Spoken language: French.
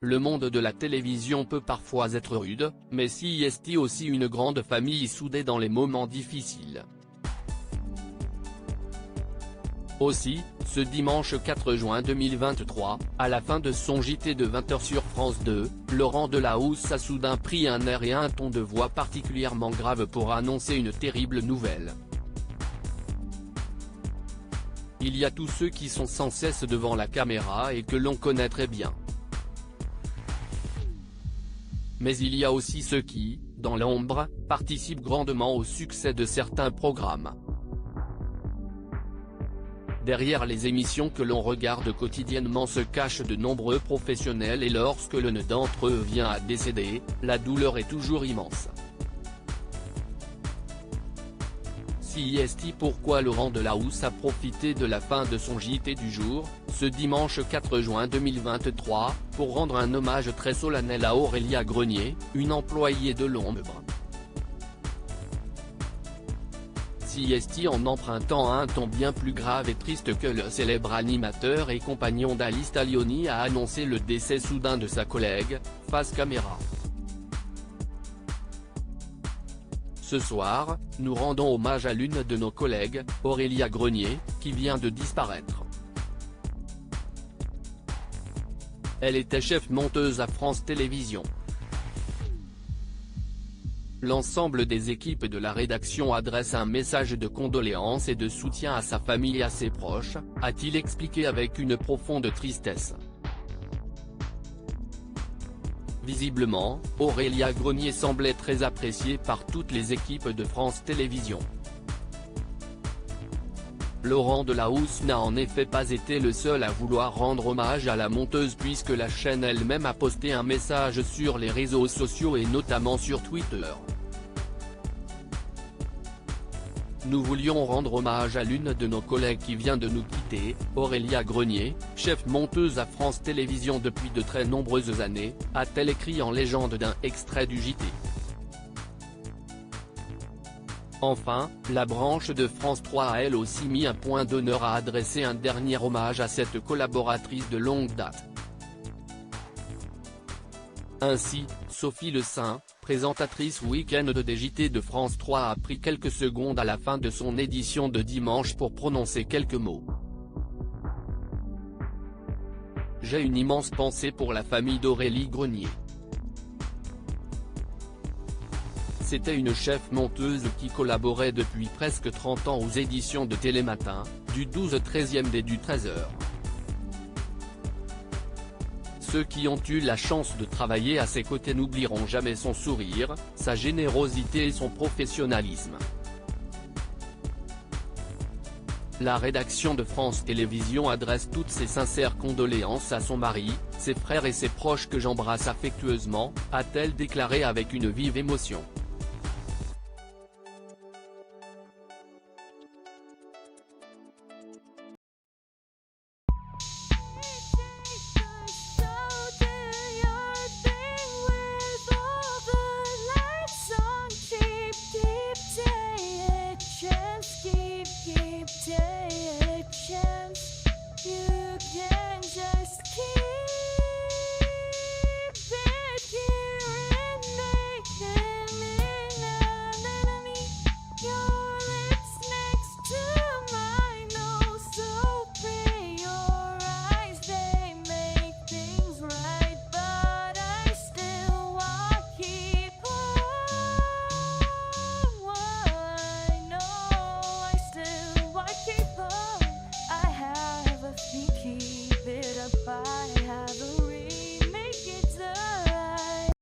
Le monde de la télévision peut parfois être rude, mais CIST aussi une grande famille soudée dans les moments difficiles. Aussi, ce dimanche 4 juin 2023, à la fin de son JT de 20h sur France 2, Laurent Delahousse a soudain pris un air et un ton de voix particulièrement grave pour annoncer une terrible nouvelle. Il y a tous ceux qui sont sans cesse devant la caméra et que l'on connaît très bien. Mais il y a aussi ceux qui, dans l'ombre, participent grandement au succès de certains programmes. Derrière les émissions que l'on regarde quotidiennement se cachent de nombreux professionnels et lorsque l'un d'entre eux vient à décéder, la douleur est toujours immense. CIST. Pourquoi Laurent Delahousse a profité de la fin de son JT du jour, ce dimanche 4 juin 2023, pour rendre un hommage très solennel à Aurélia Grenier, une employée de l'ombre. CIST en empruntant un ton bien plus grave et triste que le célèbre animateur et compagnon d'Alice Taglioni a annoncé le décès soudain de sa collègue, face caméra. Ce soir, nous rendons hommage à l'une de nos collègues, Aurélia Grenier, qui vient de disparaître. Elle était chef monteuse à France Télévisions. L'ensemble des équipes de la rédaction adresse un message de condoléances et de soutien à sa famille et à ses proches, a-t-il expliqué avec une profonde tristesse. Visiblement, Aurélia Grenier semblait très appréciée par toutes les équipes de France Télévisions. Laurent Delahousse n'a en effet pas été le seul à vouloir rendre hommage à la monteuse puisque la chaîne elle-même a posté un message sur les réseaux sociaux et notamment sur Twitter. Nous voulions rendre hommage à l'une de nos collègues qui vient de nous quitter, Aurélia Grenier, chef monteuse à France Télévisions depuis de très nombreuses années, a-t-elle écrit en légende d'un extrait du JT. Enfin, la branche de France 3 a elle aussi mis un point d'honneur à adresser un dernier hommage à cette collaboratrice de longue date. Ainsi, Sophie Le Saint, présentatrice week-end des JT de France 3 a pris quelques secondes à la fin de son édition de dimanche pour prononcer quelques mots. J'ai une immense pensée pour la famille d'Aurélie Grenier. C'était une chef monteuse qui collaborait depuis presque 30 ans aux éditions de Télématin, du 12-13e et du 13h. Ceux qui ont eu la chance de travailler à ses côtés n'oublieront jamais son sourire, sa générosité et son professionnalisme. La rédaction de France Télévisions adresse toutes ses sincères condoléances à son mari, ses frères et ses proches que j'embrasse affectueusement, a-t-elle déclaré avec une vive émotion.